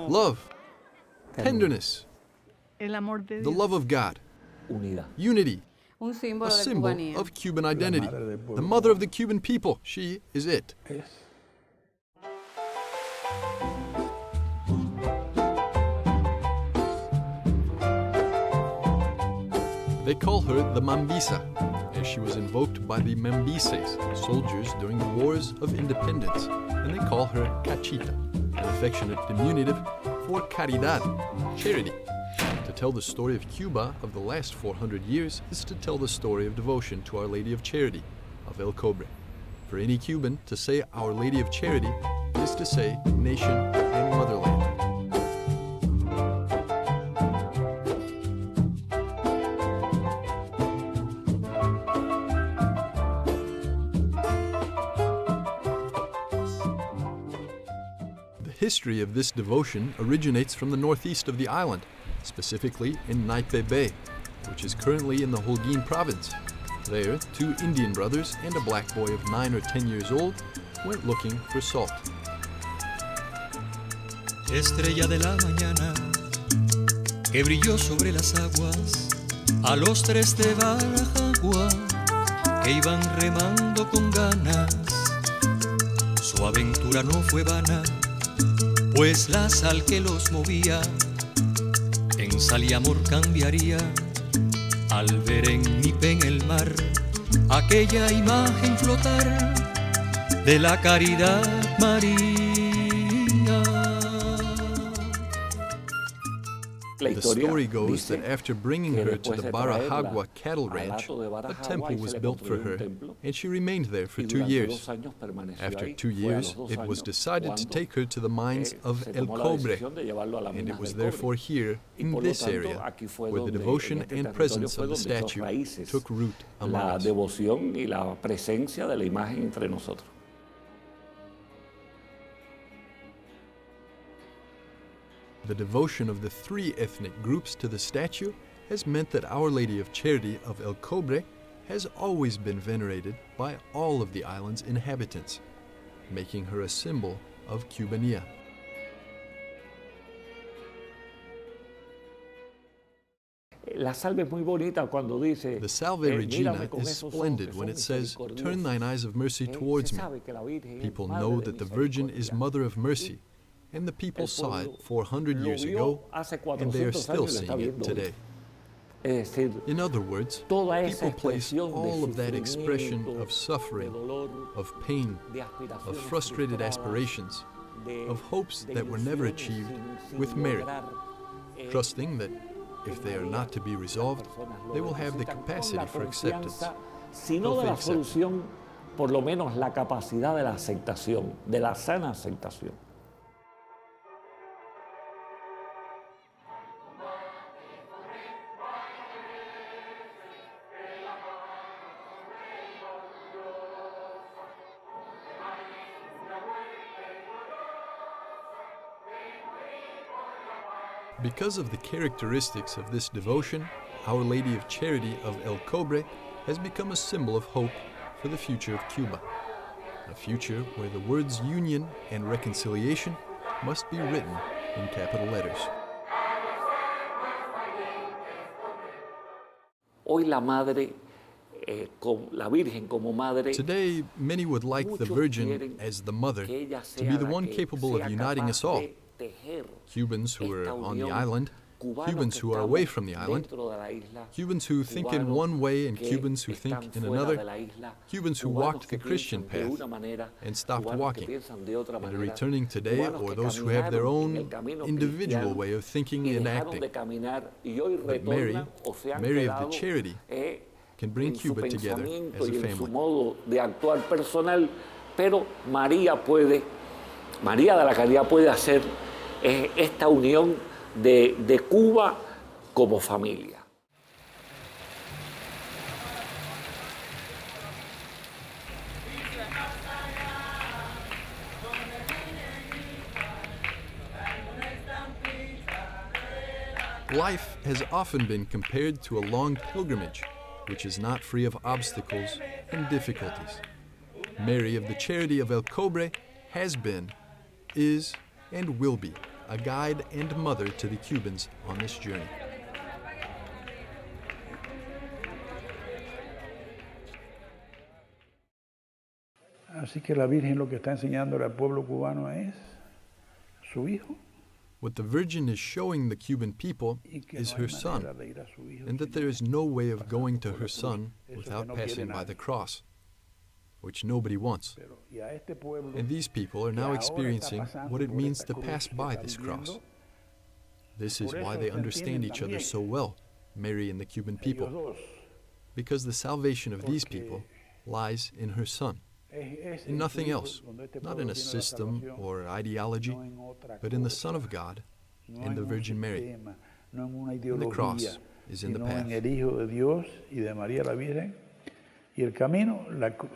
Love, tenderness, the love of God, unity, a symbol of Cuban identity, the mother of the Cuban people. She is it. They call her the Mambisa, as she was invoked by the Mambises, soldiers during the Wars of Independence, and they call her Cachita, an affectionate diminutive for caridad, charity. To tell the story of Cuba of the last 400 years is to tell the story of devotion to Our Lady of Charity, of El Cobre. For any Cuban, to say Our Lady of Charity is to say nation and motherland. The history of this devotion originates from the northeast of the island, specifically in Naipé Bay, which is currently in the Holguín province. There, 2 Indian brothers and a black boy of 9 or 10 years old went looking for salt. Estrella de la mañana que brilló sobre las aguas, a los 3 de Barajagua que iban remando con ganas. Su aventura no fue vana, pues la sal que los movía en sal y amor cambiaría al ver en Nipe en el mar aquella imagen flotar de la caridad maría. The story goes that after bringing her to the Barajagua cattle ranch, a temple was built for her, and she remained there for 2 years. After 2 years, it was decided to take her to the mines of El Cobre, and it was therefore here, in this area, where the devotion and presence of the statue took root among us. The devotion of the 3 ethnic groups to the statue has meant that Our Lady of Charity of El Cobre has always been venerated by all of the island's inhabitants, making her a symbol of Cubanía. The Salve Regina is splendid when it says, "Turn thine eyes of mercy towards me." People know that the Virgin is Mother of Mercy, and the people saw it 400 years ago, and they are still seeing it today. In other words, people place all of that expression of suffering, of pain, of frustrated aspirations, of hopes that were never achieved with merit, trusting that if they are not to be resolved, they will have the capacity for acceptance. Sino de la solución, por lo menos la capacidad de la aceptación, de la sana aceptación. Because of the characteristics of this devotion, Our Lady of Charity of El Cobre has become a symbol of hope for the future of Cuba, a future where the words union and reconciliation must be written in capital letters. Today, many would like the Virgin as the mother to be the one capable of uniting us all. Cubans who are on the island, Cubans who are away from the island, Cubans who think in one way and Cubans who think in another, Cubans who walked the Christian path and stopped walking, and are returning today, or those who have their own individual way of thinking and acting. But Mary, Mary of the Charity, can bring Cuba together as a family. María de la Caridad puede hacer esta unión de Cuba como familia. Life has often been compared to a long pilgrimage, which is not free of obstacles and difficulties. Mary of the Charity of El Cobre has been, is, and will be a guide and mother to the Cubans on this journey. Así que la Virgen lo que está enseñando al pueblo cubano es su hijo. What the Virgin is showing the Cuban people is her son, and that there is no way of going to her son without passing by the cross, which nobody wants. And these people are now experiencing what it means to pass by this cross. This is why they understand each other so well, Mary and the Cuban people, because the salvation of these people lies in her son, in nothing else, not in a system or ideology, but in the Son of God and the Virgin Mary. And the cross is in the path. El Hijo de Dios y de María la Virgen, y el camino, la cruz.